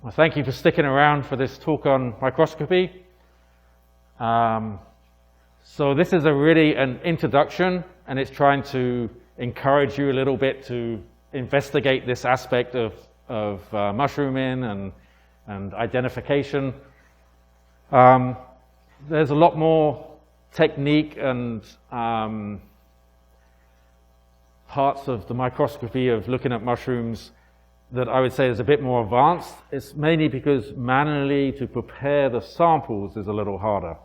Well, thank you for sticking around for this talk on microscopy. So this is really an introduction, and it's trying to encourage you a little bit to investigate this aspect of mushrooming and identification. There's a lot more technique and parts of the microscopy of looking at mushrooms that I would say is a bit more advanced. It's mainly because manually to prepare the samples is a little harder.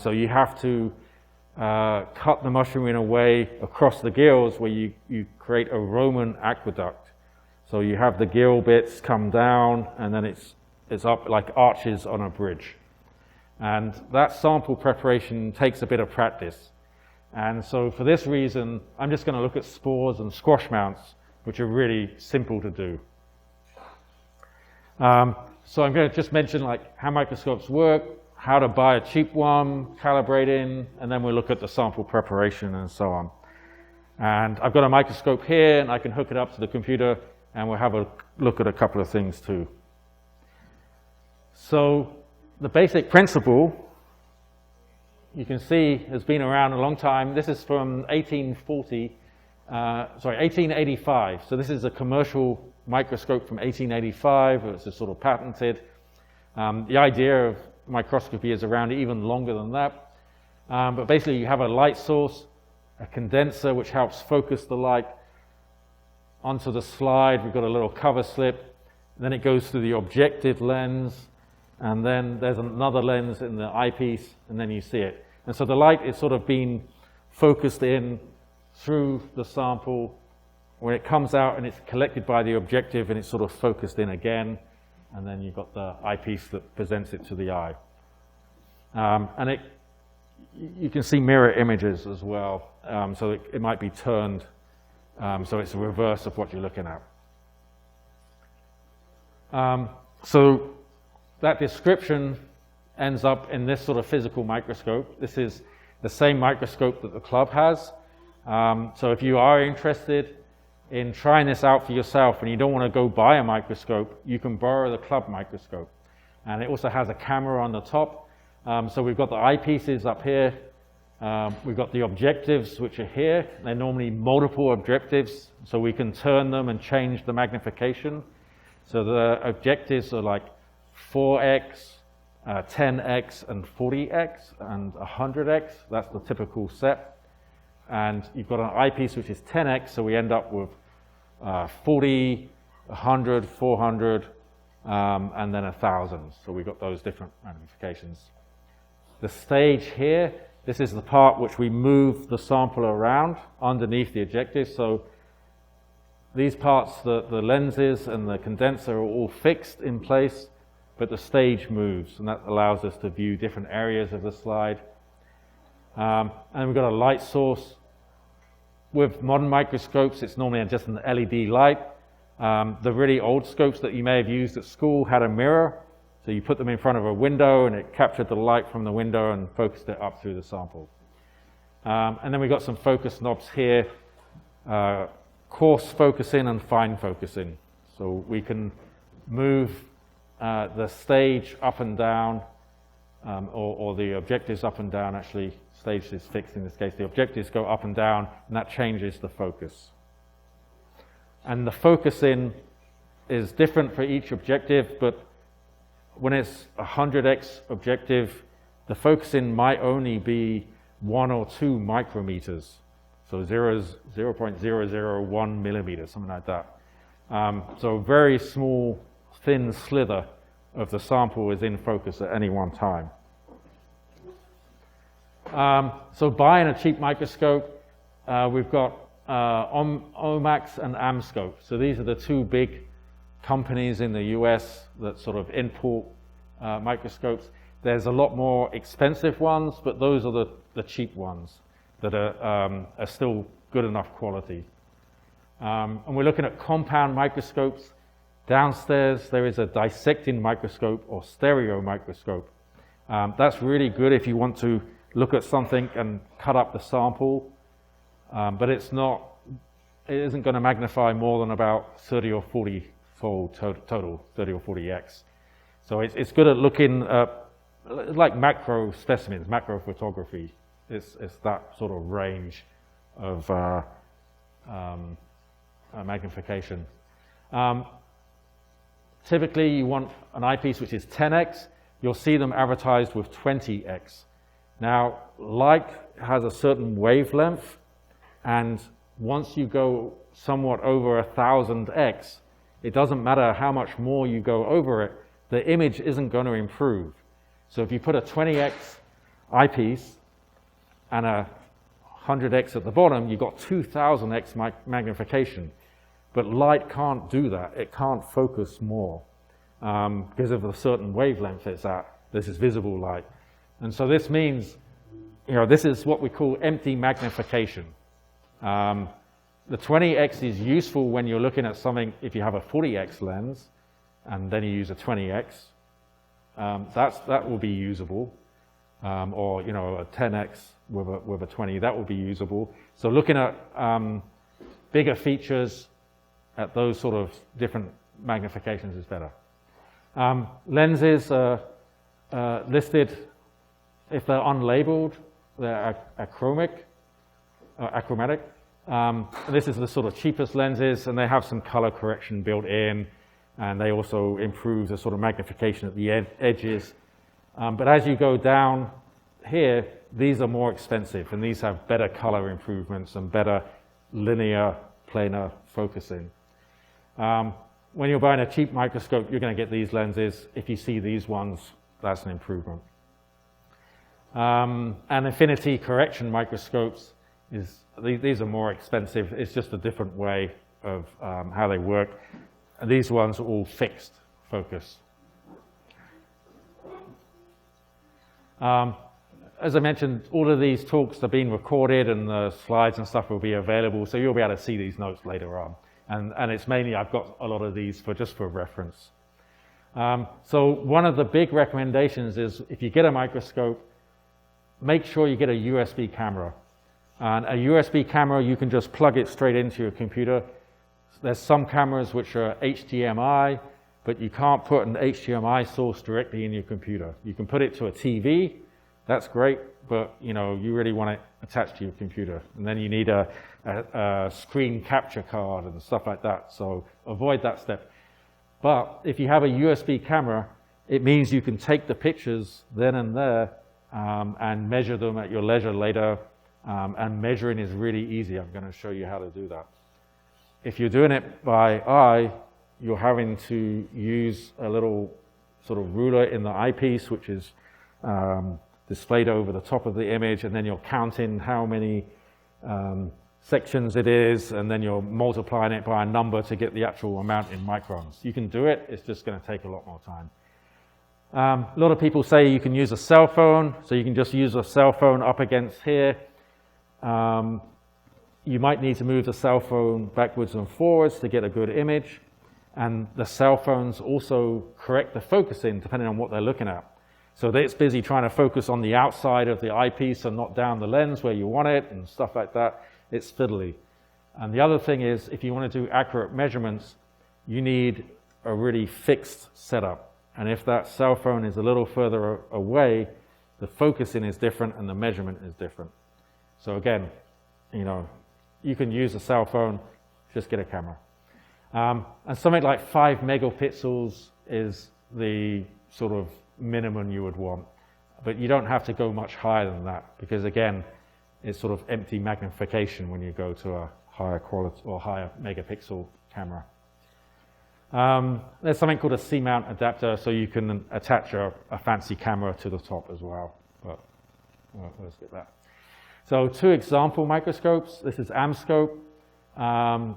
So you have to cut the mushroom in a way across the gills where you create a Roman aqueduct. So you have the gill bits come down and then it's up like arches on a bridge. And that sample preparation takes a bit of practice. And so for this reason, I'm just going to look at spores and squash mounts, which are really simple to do. So I'm going to just mention like how microscopes work, how to buy a cheap one, calibrating, and then we'll look at the sample preparation and so on. And I've got a microscope here, and I can hook it up to the computer, and we'll have a look at a couple of things too. So the basic principle, you can see, has been around a long time. This is from 1885. So this is a commercial microscope from 1885. It's just sort of patented. The idea of microscopy is around even longer than that. But basically you have a light source, a condenser which helps focus the light onto the slide. We've got a little cover slip. Then it goes through the objective lens. And then there's another lens in the eyepiece, and then you see it. And so the light is sort of being focused in through the sample. When it comes out and it's collected by the objective and it's sort of focused in again, and then you've got the eyepiece that presents it to the eye. And you can see mirror images as well, so it might be turned, so it's a reverse of what you're looking at. So that description ends up in this sort of physical microscope. This is the same microscope that the club has. So if you are interested in trying this out for yourself and you don't want to go buy a microscope, you can borrow the club microscope. And it also has a camera on the top. So we've got the eyepieces up here. We've got the objectives, which are here. They're normally multiple objectives, so we can turn them and change the magnification. So the objectives are like 4x, 10x, and 40x, and 100x. That's the typical set. And you've got an eyepiece which is 10x, so we end up with 40, 100, 400, and then 1,000. So we've got those different magnifications. The stage here, this is the part which we move the sample around underneath the objective. So these parts, the lenses and the condenser are all fixed in place, but the stage moves, and that allows us to view different areas of the slide. And we've got a light source. With modern microscopes, it's normally just an LED light. The really old scopes that you may have used at school had a mirror, so you put them in front of a window and it captured the light from the window and focused it up through the sample. And then we've got some focus knobs here, coarse focusing and fine focusing. So we can move the stage up and down, or the objectives up and down. Actually, stage is fixed in this case. The objectives go up and down, and that changes the focus. And the focusing is different for each objective, but when it's a 100x objective, the focusing might only be 1 or 2 micrometers. So 0.001 millimeters, something like that. So very small, thin slither of the sample is in focus at any one time. So buying a cheap microscope, we've got Omax and Amscope. So these are the two big companies in the US that sort of import microscopes. There's a lot more expensive ones, but those are the cheap ones that are still good enough quality. And we're looking at compound microscopes. Downstairs, there is a dissecting microscope or stereo microscope. That's really good if you want to look at something and cut up the sample, but it isn't going to magnify more than about 30 or 40 fold total, 30 or 40x. So it's good at looking like macro specimens, macro photography. It's that sort of range of magnification. Typically, you want an eyepiece which is 10x. You'll see them advertised with 20x. Now, light has a certain wavelength, and once you go somewhat over 1000x, it doesn't matter how much more you go over it, the image isn't going to improve. So if you put a 20x eyepiece and a 100x at the bottom, you've got 2000x magnification. But light can't do that. It can't focus more because of a certain wavelength it's at. This is visible light. And so this means, this is what we call empty magnification. The 20x is useful when you're looking at something, if you have a 40x lens, and then you use a 20x, that will be usable. Or, a 10x with a 20, that will be usable. So looking at bigger features at those sort of different magnifications is better. Lenses are listed, if they're unlabeled, they're achromatic. This is the sort of cheapest lenses, and they have some color correction built in, and they also improve the sort of magnification at the edges. But as you go down here, these are more expensive, and these have better color improvements and better linear planar focusing. When you're buying a cheap microscope, you're going to get these lenses. If you see these ones, that's an improvement. And infinity correction microscopes, these are more expensive. It's just a different way of how they work. And these ones are all fixed focus. As I mentioned, all of these talks are being recorded, and the slides and stuff will be available, so you'll be able to see these notes later on. And it's mainly, I've got a lot of these just for reference. So one of the big recommendations is, if you get a microscope, make sure you get a USB camera. And a USB camera, you can just plug it straight into your computer. There's some cameras which are HDMI, but you can't put an HDMI source directly in your computer. You can put it to a TV, that's great, but you really want it attached to your computer. And then you need a screen capture card and stuff like that, so avoid that step. But if you have a USB camera, it means you can take the pictures then and there and measure them at your leisure later, and measuring is really easy. I'm going to show you how to do that. If you're doing it by eye, you're having to use a little sort of ruler in the eyepiece, which is displayed over the top of the image, and then you're counting how many sections it is, and then you're multiplying it by a number to get the actual amount in microns. You can do it, it's just going to take a lot more time. A lot of people say you can use a cell phone, so you can just use a cell phone up against here. You might need to move the cell phone backwards and forwards to get a good image, and the cell phones also correct the focusing depending on what they're looking at. So it's busy trying to focus on the outside of the eyepiece and not down the lens where you want it and stuff like that. It's fiddly. And the other thing is, if you want to do accurate measurements, you need a really fixed setup. And if that cell phone is a little further away, the focusing is different and the measurement is different. So again, you can use a cell phone, just get a camera. And something like 5 megapixels is the sort of minimum you would want. But you don't have to go much higher than that, because again, it's sort of empty magnification when you go to a higher quality or higher megapixel camera. There's something called a C-mount adapter, so you can attach a fancy camera to the top as well. But let's get that. So 2 example microscopes. This is Amscope.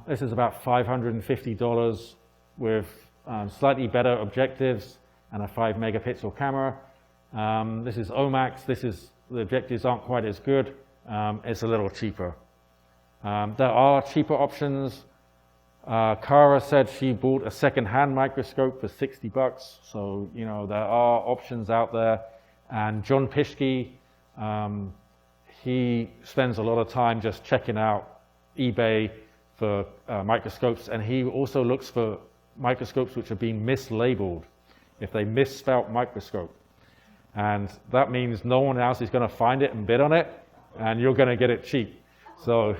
This is about $550 with slightly better objectives and a 5 megapixel camera. This is Omax. The objectives aren't quite as good. It's a little cheaper. There are cheaper options. Cara said she bought a second-hand microscope for $60. So, there are options out there. And John Pischke, he spends a lot of time just checking out eBay for microscopes, and he also looks for microscopes which have been mislabeled, if they misspelt microscope. And that means no one else is going to find it and bid on it, and you're going to get it cheap. So,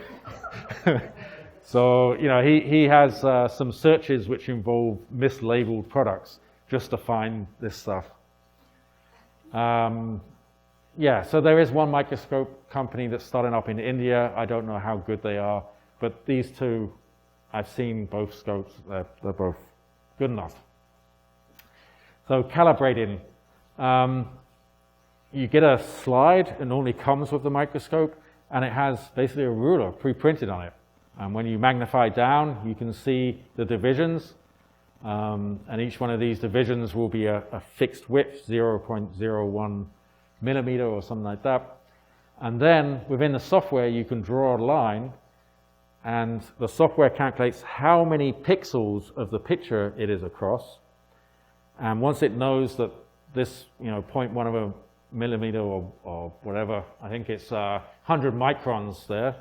so you know, he has some searches which involve mislabeled products just to find this stuff. Yeah, so there is one microscope company that's starting up in India. I don't know how good they are, but these two, I've seen both scopes. They're both good enough. So calibrating. You get a slide, it normally comes with the microscope, and it has basically a ruler pre-printed on it. And when you magnify down, you can see the divisions, and each one of these divisions will be a fixed width, 0.01 millimeter or something like that. And then within the software, you can draw a line, and the software calculates how many pixels of the picture it is across. And once it knows that this, 0.1 of a millimeter or whatever, I think it's 100 microns there.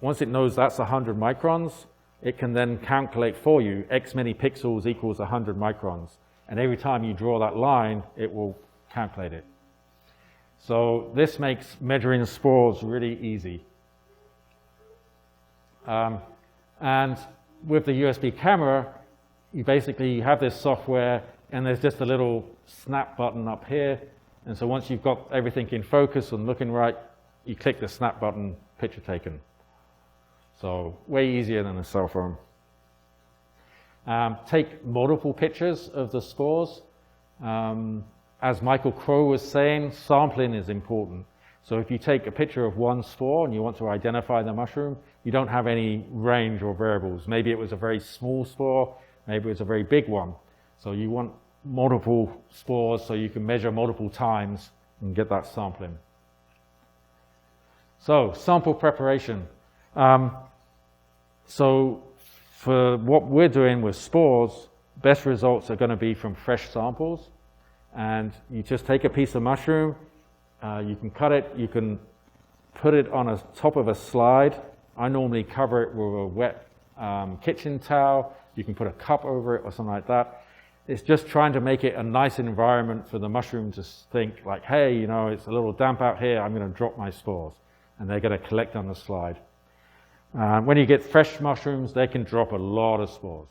Once it knows that's 100 microns, it can then calculate for you X many pixels equals 100 microns. And every time you draw that line, it will calculate it. So this makes measuring spores really easy. And with the USB camera, you basically have this software, and there's just a little snap button up here. And so once you've got everything in focus and looking right, you click the snap button, picture taken. So way easier than a cell phone. Take multiple pictures of the spores. As Michael Crow was saying, sampling is important. So if you take a picture of one spore and you want to identify the mushroom, you don't have any range or variables. Maybe it was a very small spore, maybe it was a very big one. So you want multiple spores so you can measure multiple times and get that sampling. So sample preparation. So for what we're doing with spores, best results are going to be from fresh samples. And you just take a piece of mushroom, you can cut it, you can put it on the top of a slide. I normally cover it with a wet kitchen towel. You can put a cup over it or something like that. It's just trying to make it a nice environment for the mushroom to think like, hey, it's a little damp out here, I'm going to drop my spores. And they're going to collect on the slide. When you get fresh mushrooms, they can drop a lot of spores.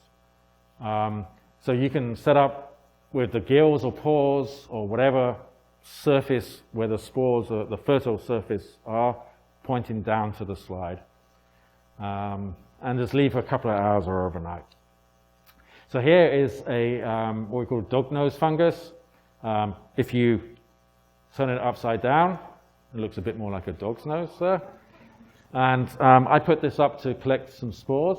So you can set up with the gills or pores or whatever surface where the spores, or the fertile surface are, pointing down to the slide. And just leave for a couple of hours or overnight. So here is a what we call dog nose fungus. If you turn it upside down, it looks a bit more like a dog's nose there. And I put this up to collect some spores.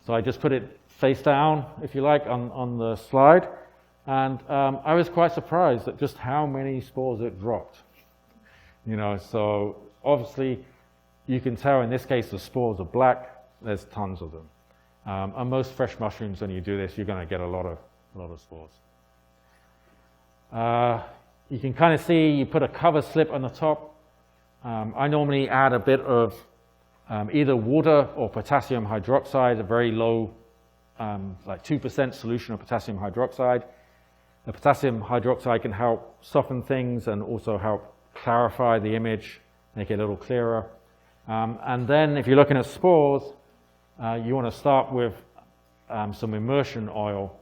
So I just put it face down, if you like, on the slide. And I was quite surprised at just how many spores it dropped. So obviously you can tell in this case the spores are black. There's tons of them. And most fresh mushrooms, when you do this, you're going to get a lot of spores. You can kind of see you put a cover slip on the top. I normally add a bit of either water or potassium hydroxide, a very low, like 2% solution of potassium hydroxide. The potassium hydroxide can help soften things and also help clarify the image, make it a little clearer. And then if you're looking at spores, you want to start with some immersion oil,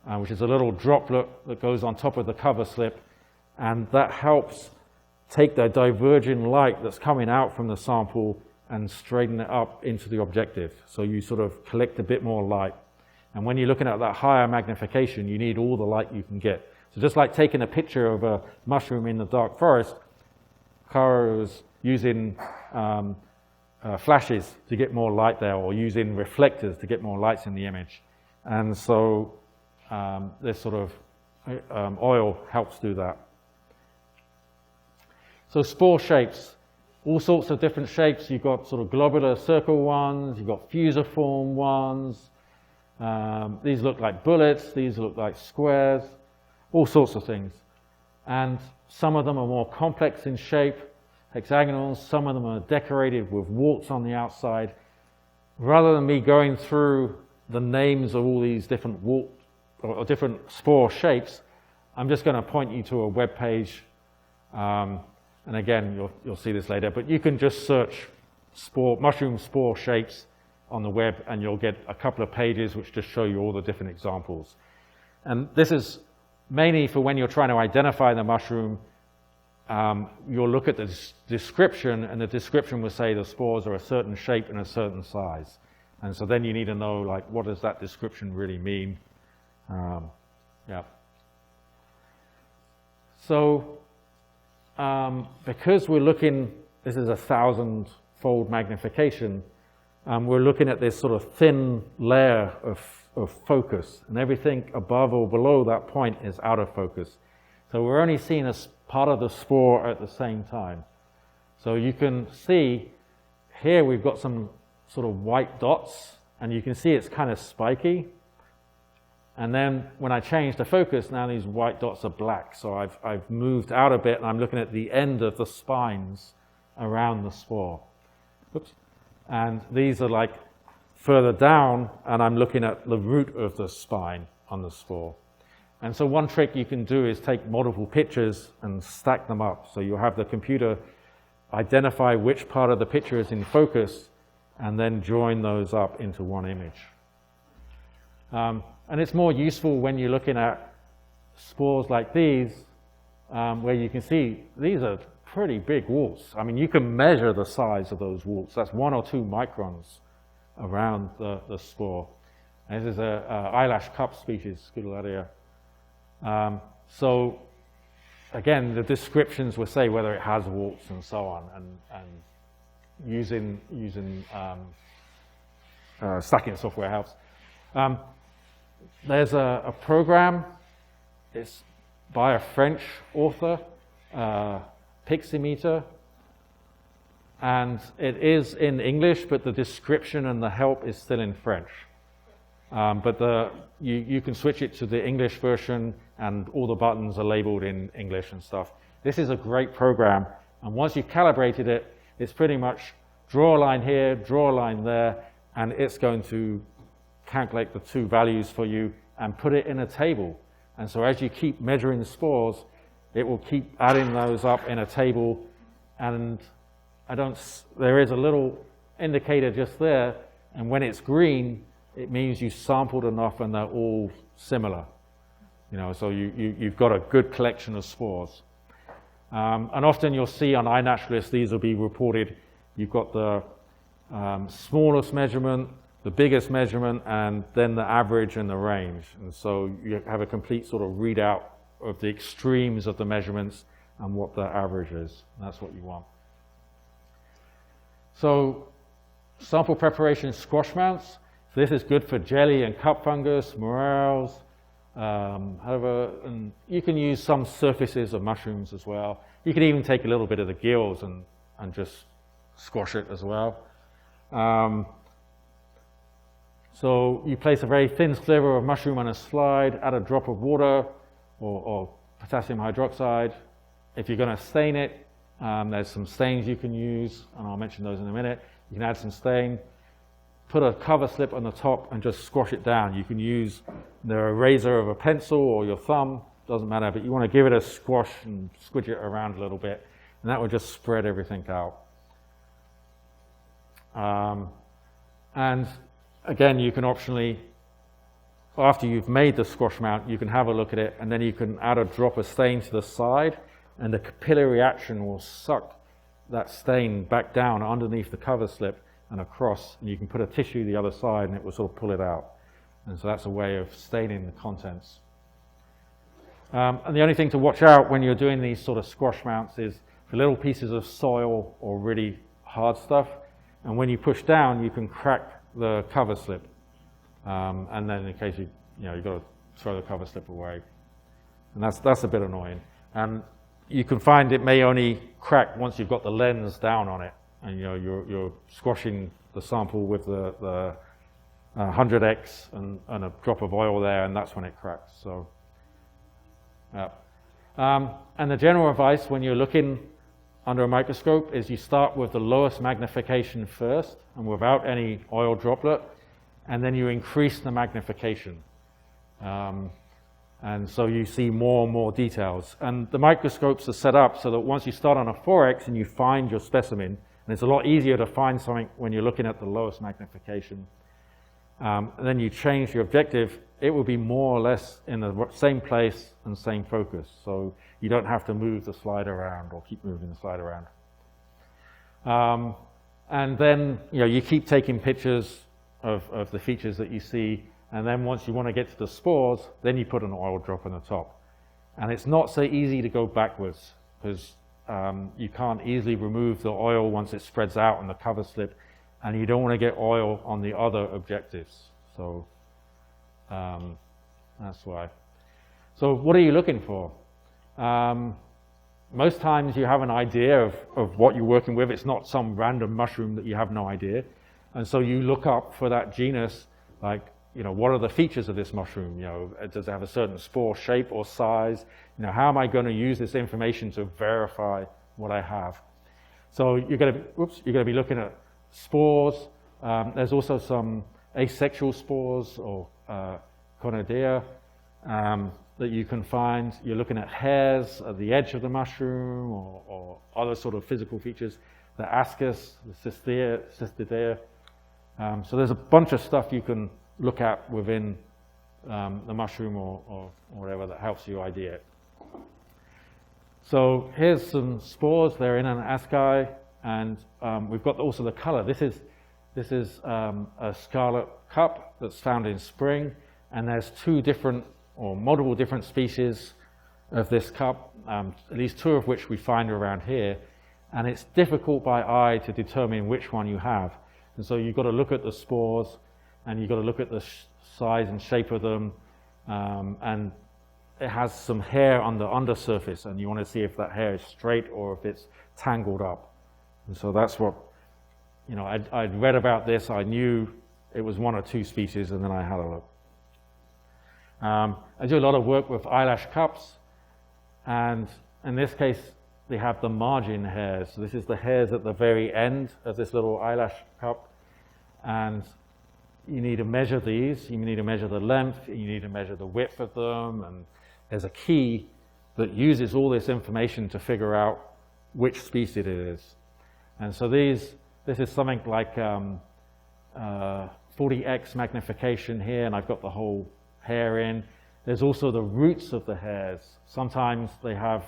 which is a little droplet that goes on top of the cover slip, and that helps take the diverging light that's coming out from the sample and straighten it up into the objective. So you sort of collect a bit more light. And when you're looking at that higher magnification, you need all the light you can get. So just like taking a picture of a mushroom in the dark forest, Cara was using flashes to get more light there, or using reflectors to get more lights in the image. And so this sort of oil helps do that. So spore shapes, all sorts of different shapes. You've got sort of globular circle ones, you've got fusiform ones. These look like bullets, these look like squares, all sorts of things. And some of them are more complex in shape, hexagonals, some of them are decorated with warts on the outside. Rather than me going through the names of all these different wort or different spore shapes, I'm just going to point you to a web page, and again, you'll see this later, but you can just search mushroom spore shapes on the web, and you'll get a couple of pages which just show you all the different examples. And this is mainly for when you're trying to identify the mushroom. You'll look at the description, and the description will say the spores are a certain shape and a certain size. And so then you need to know, like, what does that description really mean? Yeah. So because we're looking, this is 1,000-fold magnification, we're looking at this sort of thin layer of focus, and everything above or below that point is out of focus. So we're only seeing a part of the spore at the same time. So you can see here we've got some sort of white dots, and you can see it's kind of spiky. And then when I change the focus, now these white dots are black. So I've moved out a bit, and I'm looking at the end of the spines around the spore. Oops. And these are like further down, and I'm looking at the root of the spine on the spore. And so one trick you can do is take multiple pictures and stack them up. So you'll have the computer identify which part of the picture is in focus, and then join those up into one image. And it's more useful when you're looking at spores like these, where you can see these are pretty big warts. I mean, you can measure the size of those warts. That's 1 or 2 microns around the spore. And this is a eyelash cup species, Scutellaria. So again, the descriptions will say whether it has warts and so on, and using stacking software helps. There's a program, it's by a French author, Piximeter, and it is in English, but the description and the help is still in French. But you can switch it to the English version, and all the buttons are labeled in English and stuff. This is a great program, and once you've calibrated it, it's pretty much draw a line here, draw a line there, and it's going to calculate the 2 values for you and put it in a table. And so as you keep measuring the spores, it will keep adding those up in a table, and there is a little indicator just there, and when it's green, it means you sampled enough and they're all similar. You know, so you've got a good collection of spores. And often you'll see on iNaturalist, these will be reported. You've got the smallest measurement, the biggest measurement, and then the average and the range. And so you have a complete sort of readout of the extremes of the measurements and what the average is. And that's what you want. So sample preparation squash mounts. So this is good for jelly and cup fungus, morels, and you can use some surfaces of mushrooms as well. You can even take a little bit of the gills and just squash it as well. So you place a very thin sliver of mushroom on a slide, add a drop of water or potassium hydroxide. If you're going to stain it, there's some stains you can use, and I'll mention those in a minute. You can add some stain, put a cover slip on the top, and just squash it down. You can use the eraser of a pencil or your thumb, doesn't matter, but you want to give it a squash and squidge it around a little bit, and that will just spread everything out. And again, you can optionally, after you've made the squash mount, you can have a look at it, and then you can add a drop of stain to the side, and the capillary action will suck that stain back down underneath the cover slip and across, and you can put a tissue the other side, and it will sort of pull it out. And so that's a way of staining the contents. And the only thing to watch out when you're doing these sort of squash mounts is for little pieces of soil or really hard stuff, and when you push down, you can crack the cover slip, and then in case you've got to throw the cover slip away, and that's a bit annoying. And you can find it may only crack once you've got the lens down on it, and you're squashing the sample with the 100x and a drop of oil there, and that's when it cracks. So, yeah. And the general advice when you're looking under a microscope is you start with the lowest magnification first, and without any oil droplet, and then you increase the magnification. And so you see more and more details. And the microscopes are set up so that once you start on a 4x and you find your specimen, and it's a lot easier to find something when you're looking at the lowest magnification, and then you change your objective, it will be more or less in the same place and same focus. So you don't have to move the slide around or keep moving the slide around. And then you keep taking pictures of the features that you see, and then once you want to get to the spores, then you put an oil drop on the top. And it's not so easy to go backwards, because you can't easily remove the oil once it spreads out on the cover slip, and you don't want to get oil on the other objectives. So that's why. So what are you looking for? Most times you have an idea of what you're working with. It's not some random mushroom that you have no idea. And so you look up for that genus, like, what are the features of this mushroom? Does it have a certain spore shape or size? How am I going to use this information to verify what I have? So you're going to be looking at spores. There's also some asexual spores or conidea that you can find. You're looking at hairs at the edge of the mushroom or other sort of physical features. The ascus, the cystidea. So there's a bunch of stuff you can look at within the mushroom or whatever that helps you ID it. So here's some spores. They're in an asci, and we've got also the color. This is a scarlet cup that's found in spring, and there's two different or multiple different species of this cup, at least two of which we find around here, and it's difficult by eye to determine which one you have. And so you've got to look at the spores, and you've got to look at the size and shape of them, and it has some hair on the undersurface, and you want to see if that hair is straight or if it's tangled up. And so that's what, I'd read about this, I knew it was one or two species, and then I had a look. I do a lot of work with eyelash cups, and in this case, they have the margin hairs. So this is the hairs at the very end of this little eyelash cup, and you need to measure these. You need to measure the length, you need to measure the width of them, and there's a key that uses all this information to figure out which species it is. And so this is something like 40x magnification here, and I've got the whole hair in. There's also the roots of the hairs. Sometimes they have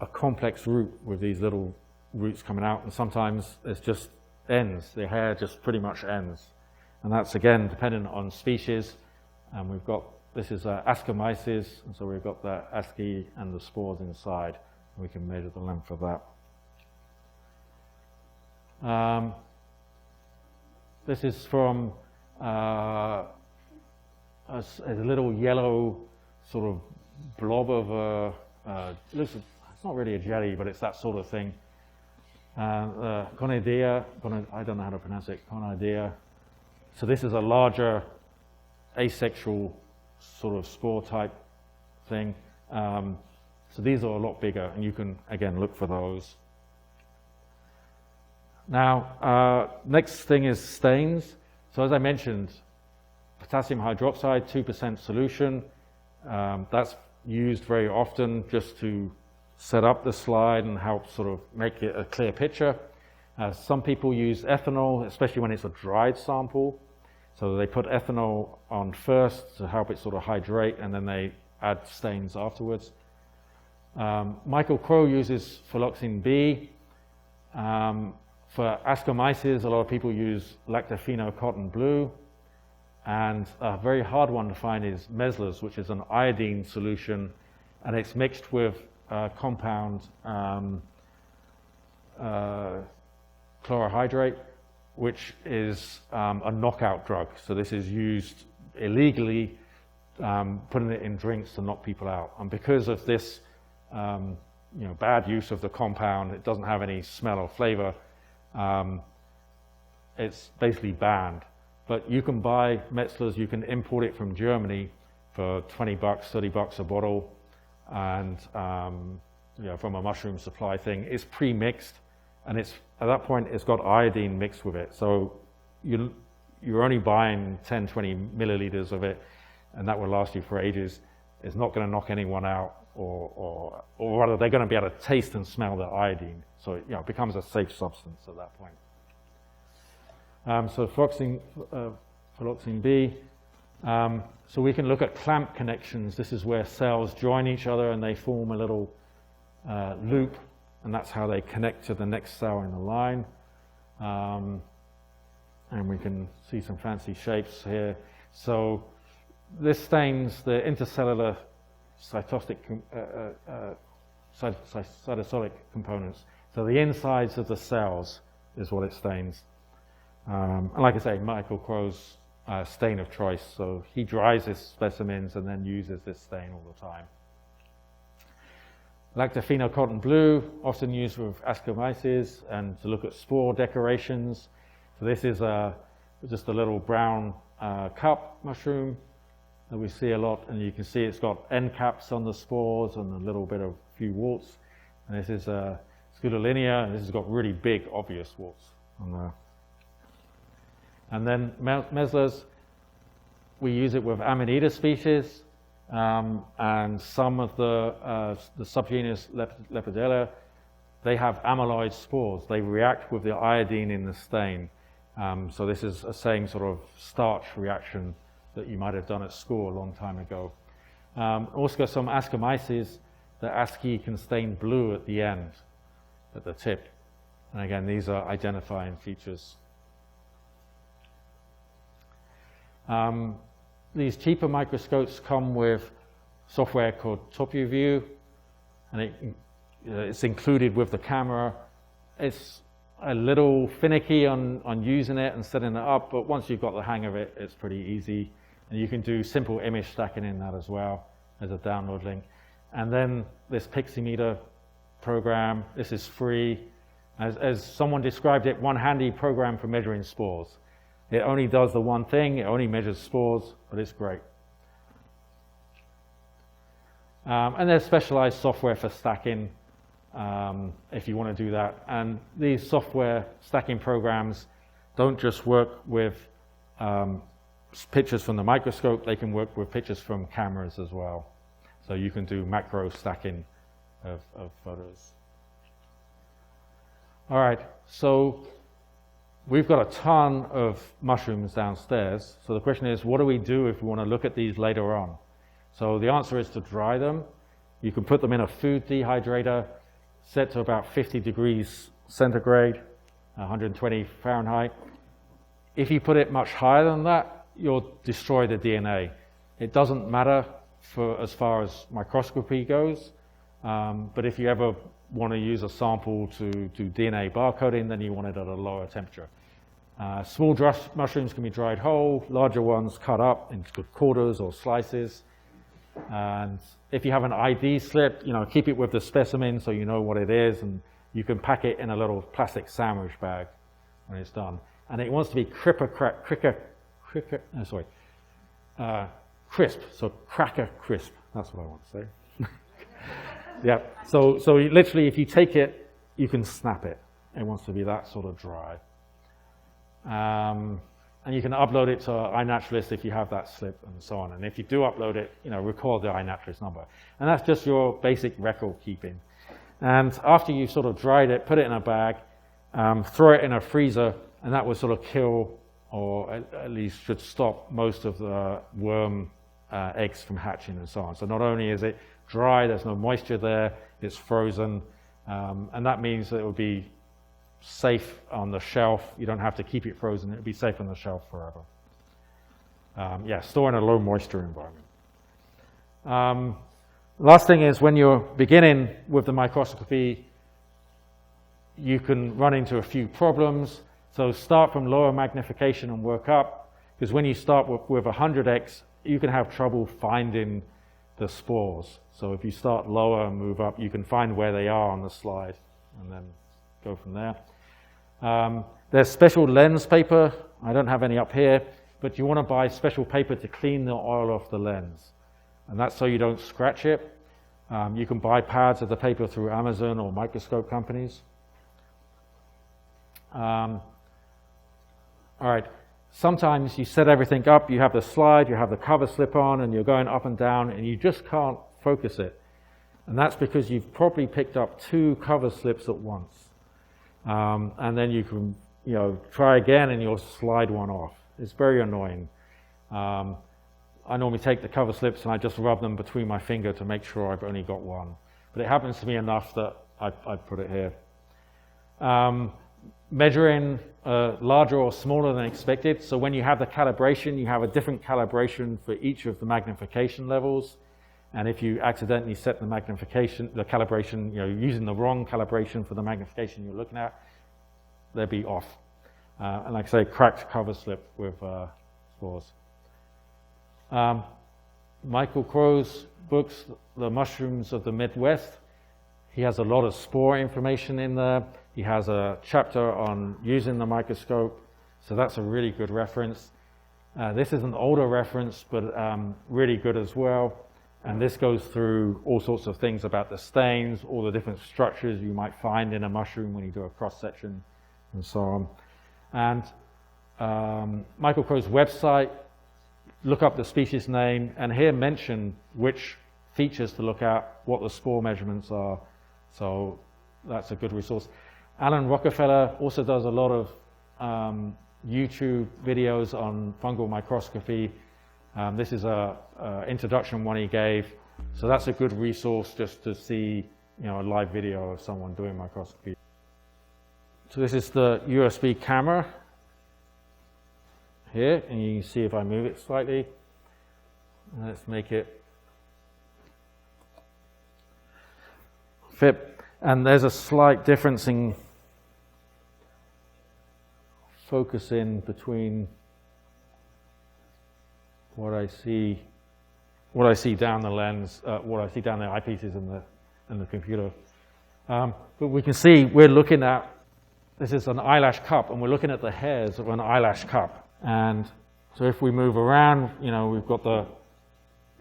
a complex root with these little roots coming out, and sometimes it's just ends. The hair just pretty much ends. And that's, again, dependent on species. And we've got, this is Ascomyces, and so we've got the asci and the spores inside. We can measure the length of that. This is from a little yellow sort of blob of it's not really a jelly, but it's that sort of thing. Conidea, I don't know how to pronounce it, conidea. So this is a larger asexual sort of spore type thing. So these are a lot bigger, and you can, again, look for those. Now, next thing is stains. So as I mentioned, potassium hydroxide, 2% solution. That's used very often just to set up the slide and help sort of make it a clear picture. Some people use ethanol, especially when it's a dried sample. So they put ethanol on first to help it sort of hydrate, and then they add stains afterwards. Michael Crow uses phloxin B. For Ascomyces, a lot of people use Lactophenol Cotton blue. And a very hard one to find is Messlers, which is an iodine solution, and it's mixed with compound chlorohydrate, which is a knockout drug. So this is used illegally, putting it in drinks to knock people out. And because of this bad use of the compound, it doesn't have any smell or flavor, it's basically banned. But you can buy Metzler's, you can import it from Germany for $20, $30 a bottle, and from a mushroom supply thing. It's pre-mixed, and it's at that point it's got iodine mixed with it. So you you're only buying 10, 20 milliliters of it, and that will last you for ages. It's not going to knock anyone out, or rather, they're going to be able to taste and smell the iodine. So it becomes a safe substance at that point. So phloxine B. So we can look at clamp connections. This is where cells join each other and they form a little loop, and that's how they connect to the next cell in the line. And we can see some fancy shapes here. So this stains the intercellular cytosolic components. So the insides of the cells is what it stains. And like I say, Michael Crow's stain of choice. So he dries his specimens and then uses this stain all the time. Lactophenol Cotton blue, often used with Ascomyces and to look at spore decorations. So this is just a little brown cup mushroom that we see a lot, and you can see it's got end caps on the spores and a little bit of few warts. And this is Sculolinea, and this has got really big, obvious warts on there. And then Meslers, we use it with Amanita species, and some of the subgenus Lepidella, they have amyloid spores. They react with the iodine in the stain. So this is a same sort of starch reaction that you might have done at school a long time ago. Also got some Ascomyces. The ASCII can stain blue at the end, at the tip. And again, these are identifying features. These cheaper microscopes come with software called TopView, and it's included with the camera. It's a little finicky on using it and setting it up, but once you've got the hang of it, it's pretty easy. And you can do simple image stacking in that as well as a download link. And then this Pixiemeter program, this is free. As someone described it, one handy program for measuring spores. It only does the one thing, it only measures spores, but it's great. And there's specialized software for stacking if you want to do that. And these software stacking programs don't just work with pictures from the microscope, they can work with pictures from cameras as well. So you can do macro stacking of photos. All right, so we've got a ton of mushrooms downstairs. So the question is, what do we do if we want to look at these later on? So the answer is to dry them. You can put them in a food dehydrator, set to about 50 degrees centigrade, 120 Fahrenheit. If you put it much higher than that, you'll destroy the DNA. It doesn't matter for as far as microscopy goes, but if you ever want to use a sample to do DNA barcoding, then you want it at a lower temperature. Small mushrooms can be dried whole, larger ones cut up into quarters or slices. And if you have an ID slip, keep it with the specimen so you know what it is, and you can pack it in a little plastic sandwich bag when it's done. And it wants to be crisp, so cracker crisp. That's what I want to say. Yeah, so literally if you take it, you can snap it. It wants to be that sort of dry. And you can upload it to iNaturalist if you have that slip and so on. And if you do upload it, record the iNaturalist number. And that's just your basic record keeping. And after you've sort of dried it, put it in a bag, throw it in a freezer, and that will sort of kill, or at least should stop most of the worm eggs from hatching and so on. So not only is it dry, there's no moisture there, it's frozen, and that means that it will be safe on the shelf. You don't have to keep it frozen, it'll be safe on the shelf forever. Yeah, store in a low moisture environment. Last thing is, when you're beginning with the microscopy, you can run into a few problems. So start from lower magnification and work up, because when you start with 100x, you can have trouble finding the spores. So if you start lower and move up, you can find where they are on the slide and then go from there. There's special lens paper. I don't have any up here, but you want to buy special paper to clean the oil off the lens. And that's so you don't scratch it. You can buy pads of the paper through Amazon or microscope companies. All right, sometimes you set everything up, you have the slide, you have the cover slip on, and you're going up and down, and you just can't focus it. And that's because you've probably picked up 2 cover slips at once. And then you can, try again and you'll slide one off. It's very annoying. I normally take the cover slips and I just rub them between my finger to make sure I've only got one. But it happens to me enough that I put it here. Measuring larger or smaller than expected. So when you have the calibration, you have a different calibration for each of the magnification levels. And if you accidentally set the calibration, using the wrong calibration for the magnification you're looking at, they'll be off. And like I say, cracked cover slip with spores. Michael Crow's books, The Mushrooms of the Midwest, he has a lot of spore information in there. He has a chapter on using the microscope, so that's a really good reference. This is an older reference, but really good as well. And this goes through all sorts of things about the stains, all the different structures you might find in a mushroom when you do a cross-section, and so on. And Michael Crow's website, look up the species name, and here mention which features to look at, what the spore measurements are. So that's a good resource. Alan Rockefeller also does a lot of YouTube videos on fungal microscopy. This is a introduction one he gave, so that's a good resource just to see, a live video of someone doing microscopy. So this is the USB camera here, and you can see if I move it slightly. Let's make it fit. And there's a slight difference in focusing between what I see down the lens, what I see down the eyepieces and the computer. But we can see we're looking at, this is an eyelash cup, and we're looking at the hairs of an eyelash cup. And so if we move around, we've got the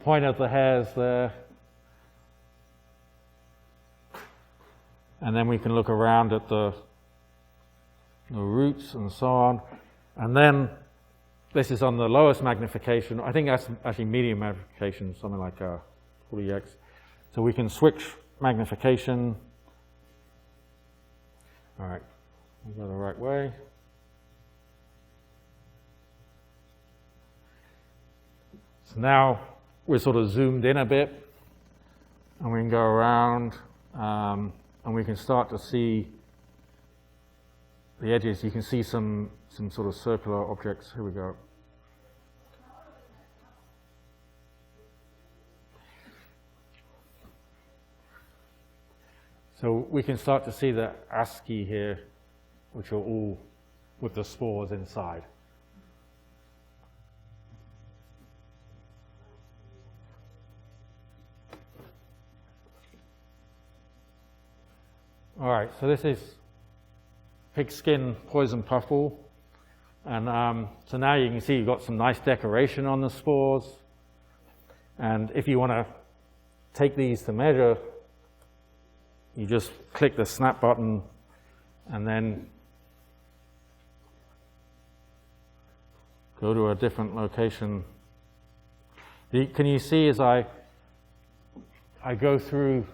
point of the hairs there. And then we can look around at the roots and so on. And then this is on the lowest magnification. I think that's actually medium magnification, something like 40x. So we can switch magnification. All right, we go the right way. So now we're sort of zoomed in a bit, and we can go around, and we can start to see the edges. You can see some sort of circular objects. Here we go. So we can start to see the asci here, which are all with the spores inside. All right, so this is pigskin poison puffball. And so now you can see you've got some nice decoration on the spores. And if you want to take these to measure, you just click the snap button and then go to a different location. Can you see as I go through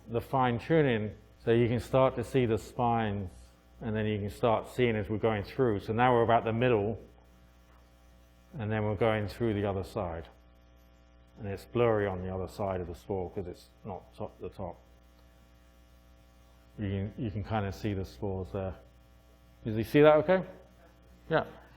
the fine tuning, so you can start to see the spines, and then you can start seeing as we're going through. So now we're about the middle, and then we're going through the other side. And it's blurry on the other side of the spore because it's not the top. You can kind of see the spores there. Did you see that okay? Yeah.